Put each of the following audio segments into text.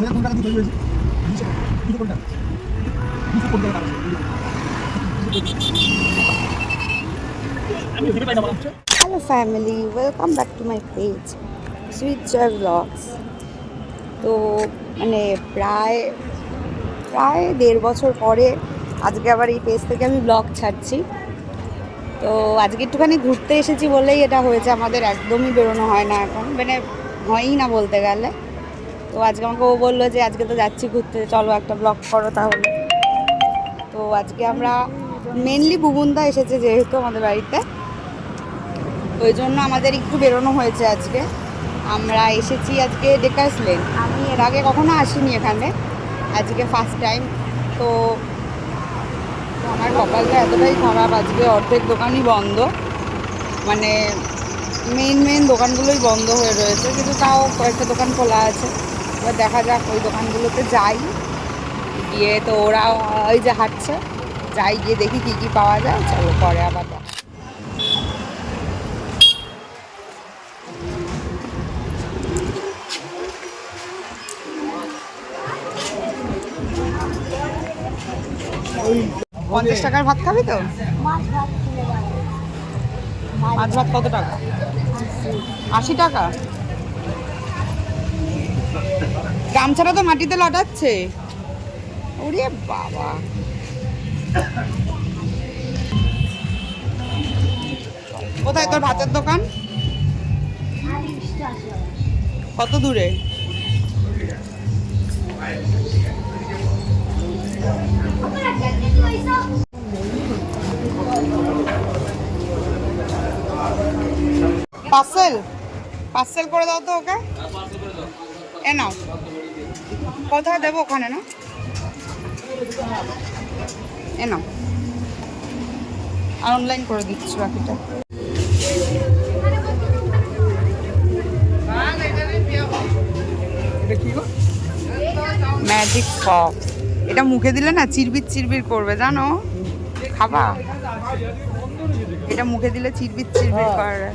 Hello family, welcome back to my page Sweet Joy Vlogs. তো মানে প্রায় 1.5 বছর পরে আজকে আবার এই পেজ থেকে আমি ব্লগ ছাড়ছি। তো আজকে একটুখানি ঘুরতে এসেছি বলেই এটা হয়েছে, আমাদের একদমই বেরোনো হয় না এখন, মানে হয়ই না বলতে গেলে। তো আজকে আমাকে ও বললো যে আজকে তো যাচ্ছি ঘুরতে, চলো একটা ব্লগ করো তাহলে। তো আজকে আমরা মেনলি বুবুনদা এসেছে যেহেতু আমাদের বাড়িতে, ওই জন্য আমাদের একটু বেরোনো হয়েছে আজকে। আমরা এসেছি আজকে ডেকার্স লেন, আমি এর আগে কখনো আসিনি এখানে, আজকে ফার্স্ট টাইম। তো আমার কপালটা এতটাই খারাপ, আজকে অর্ধেক দোকানই বন্ধ, মানে মেন দোকানগুলোই বন্ধ হয়ে রয়েছে, কিন্তু তাও কয়েকটা দোকান খোলা আছে। এবার দেখা যাক ওই দোকানগুলোতে যাই, গিয়ে তো ওরা ওই যে হাঁটছে, যাই গিয়ে দেখি কী কী পাওয়া যায়। চলো পরে আবার দেখা। ওই 50 টাকার ভাত খাবি তো? মাছ ভাত কত টাকা? 80 টাকা। গামছাটা তো মাটিতে লটাচ্ছে। ওরে বাবা, কোথায় তোর ভাতের দোকান? কত দূরে? পার্সেল করে দাও তো ওকে। এ নাও, কোথায় দেবো? ওখানে না, এ নাও, আর অনলাইন করে দিচ্ছি বাকিটা। ম্যাজিক পপ, এটা মুখে দিলে না চিরবির করবে, জানো? খাবা? এটা মুখে দিলে চিরবির করে।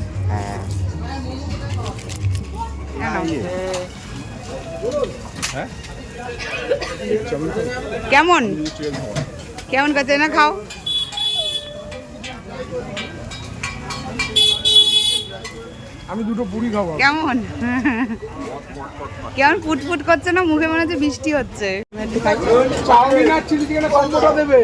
হ্যাঁ, কেমন কেমন কাছে না খাও? আমি দুটো পুরি খাবো। কেমন কেমন ফুটফুট করছে না? মুখে মনে হচ্ছে বৃষ্টি হচ্ছে। চাউমিন আর চিলি চিকেনের কম্বোটা দেবে।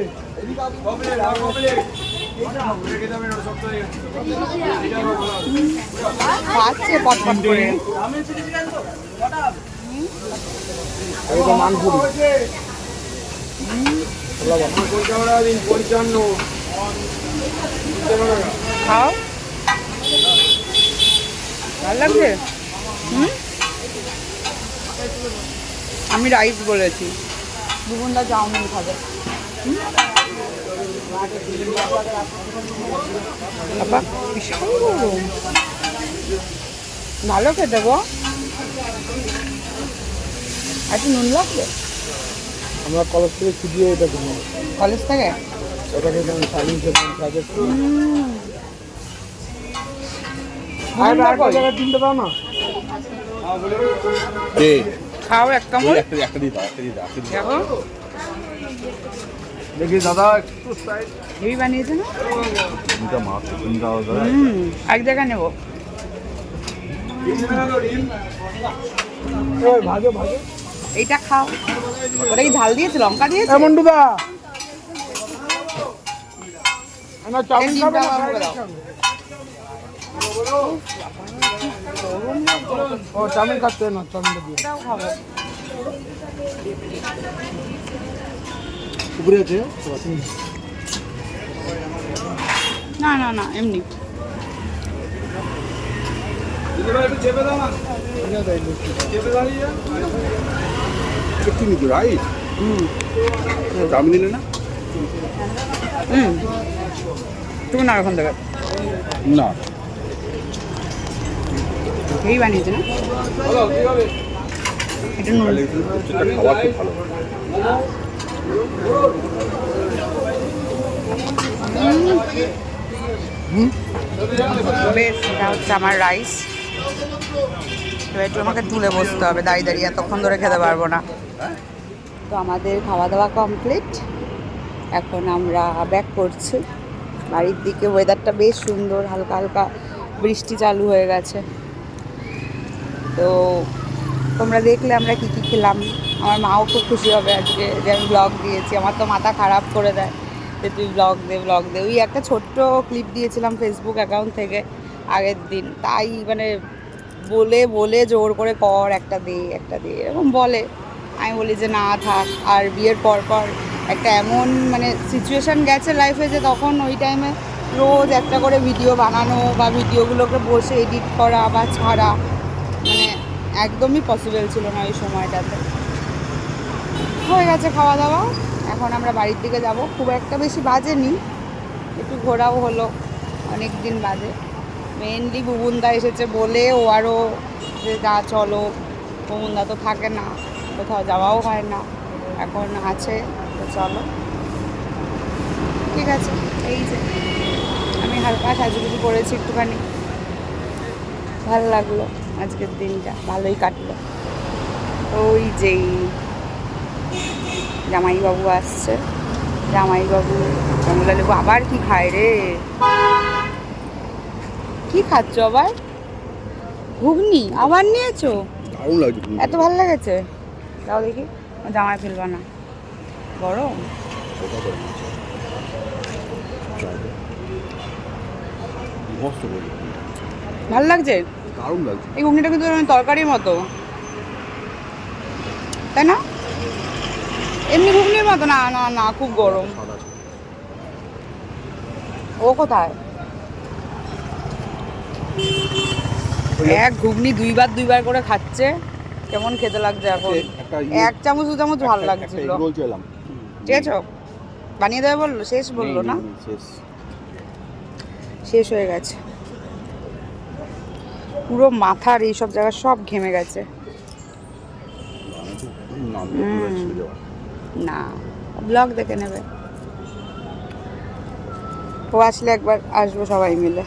খাচ্ছে পটপট করে। খাও, ভালো লাগছে? আমি রাইস বলেছি, বুবুনদা চাউমিন খাবে। ভীষণ গরম, ভালো খেতে গো। একটু নুন লাগবে। আমরা কলেজ থেকে ছুটিয়ে এটা কিনি। কলেজ থেকে এটা খেতে আমি শালিন খেতাম কাজে। আর জায়গায় তিনটে দাও না। খাও এক কামড়। একটা দিয়ে দাও, দেখো দেখি দাদা একটু সাইড এই বানিয়েছে না? দুটো মাছ তিনটা দাও। এক জায়গায় নেবো। ওই ভাজো ভাজো। এইটা খাও। ওটা কি ঝাল দিয়েছে, লঙ্কা দিয়েছে? মন্টুদা আমার চাউমিন খাবে না? ও চাউমিন খাচ্ছে না, চাউমিনটা দিয়ে এটাও খাবো। উপরে আছে না না না, এমনি। কি নিচ্ছ রাইস? চাউমিন নিলে না? তুমি না ওখান থেকে না, এই বানিয়েছে না? এটা নুন। খাওয়া খুব ভালো। বেশ, এটা হচ্ছে আমার রাইস। এবার একটু আমাকে তুলে বসতে হবে, দাঁড়িয়ে দাঁড়িয়ে এতক্ষণ ধরে খেতে পারবো না। তো আমাদের খাওয়া দাওয়া কমপ্লিট, এখন আমরা ব্যাক করছি বাড়ির দিকে। ওয়েদারটা বেশ সুন্দর, হালকা হালকা বৃষ্টি চালু হয়ে গেছে। তো তোমরা দেখলে আমরা কী কী খেলাম। আমার মাও খুব খুশি হবে আজকে যে আমি ব্লগ দিয়েছি। আমার তো মাথা খারাপ করে দেয় যে তুই ব্লগ দে। ওই একটা ছোট্ট ক্লিপ দিয়েছিলাম ফেসবুক অ্যাকাউন্ট থেকে আগের দিন, তাই মানে বলে বলে জোর করে কর একটা দে এরকম বলে। আমি বলি যে না থাক। আর বিয়ের পর একটা এমন মানে সিচুয়েশান গেছে লাইফে যে তখন ওই টাইমে রোজ একটা করে ভিডিও বানানো বা ভিডিওগুলোকে বসে এডিট করা বা ছাড়া মানে একদমই পসিবল ছিল না ওই সময়টাতে। হয়ে গেছে খাওয়া দাওয়া, এখন আমরা বাড়ির দিকে যাব। খুব একটা বেশি বাজেনি, একটু ঘোরাও হলো, অনেক দিন বাজে। মেনলি বুবুনদা এসেছে বলে ও আরও যে যা চলো, বুবুনদা তো থাকে না, কোথাও যাওয়াও হয় না, এখন আছে তো চলো। ঠিক আছে, এই যে আমি হালকা সাজুগুজু করেছি একটুখানি, ভালো লাগলো আজকের দিনটা, ভালোই কাটলো। ওই যেই জামাইবাবু আসছে, জামাইবাবু কমলা লেবু আবার কি খায় রে? কি খাচ্ছ আবার? ঘুগনি আবার নিয়েছো? দারুণ লাগছে। এত ভালো লেগেছে? দাও দেখি, জামাই ফেলবা না, গরম। ভালো লাগছে? দারুণ লাগছে। এই ঘুগনিটা কিন্তু তরকারির মতো, তাই না? এমনি ঘুগনির মতো না? না না, খুব গরম। ও কোথায়? এক ঘুগনি দুইবার করে খাচ্ছে, কেমন খেতে লাগছে এখন। এক চামচ দু চামচ ভালো লাগছিল। ঠিক আছে, বানিয়ে দেবে বললো, শেষ বললো না? শেষ হয়ে গেছে পুরো, মাথার এইসব জায়গা সব ঘেমে গেছে। না, ব্লগ দেখে নেবে। ও আসলে একবার আসবো সবাই মিলে।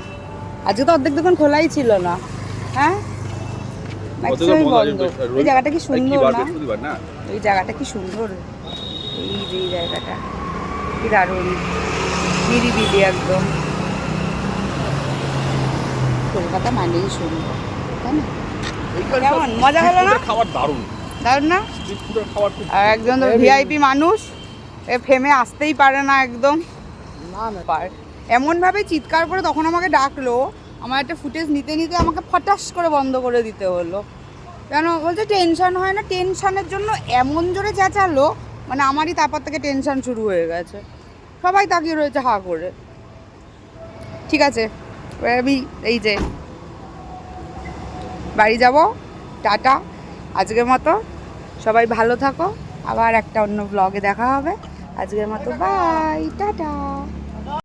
আজকে তো অর্ধেক দোকান খোলাই ছিল না। হ্যাঁ, ম্যাক্সিমামই বন্ধ। এই জায়গাটা কি সুন্দর না? এই জায়গাটা কি সুন্দর, এই যে এই জায়গাটা কি দারুণ, নিরিবিলি একদম। কলকাতা মানেই সুন্দর, তাই না? কেমন মজা হলো না? খাবার দারুণ দারুণ না? আর একজন তো ভিআইপি মানুষ, এ ফেমে আসতেই পারে না একদম। এমনভাবে চিৎকার করে তখন আমাকে ডাকলো, আমার একটা ফুটেজ নিতে নিতে আমাকে ফটাস করে বন্ধ করে দিতে হলো। কেন বলছে টেনশন হয় না? টেনশনের জন্য এমন জোরে চেঁচালো, মানে আমারই তারপর থেকে টেনশন শুরু হয়ে গেছে। সবাই তাকিয়ে রয়েছে হা করে। ঠিক আছে, আমি এই যে বাড়ি যাব, টাটা আজকের মতো। সবাই ভালো থাকো, আবার একটা অন্য ব্লগে দেখা হবে। আজকের মতো বাই, টাটা।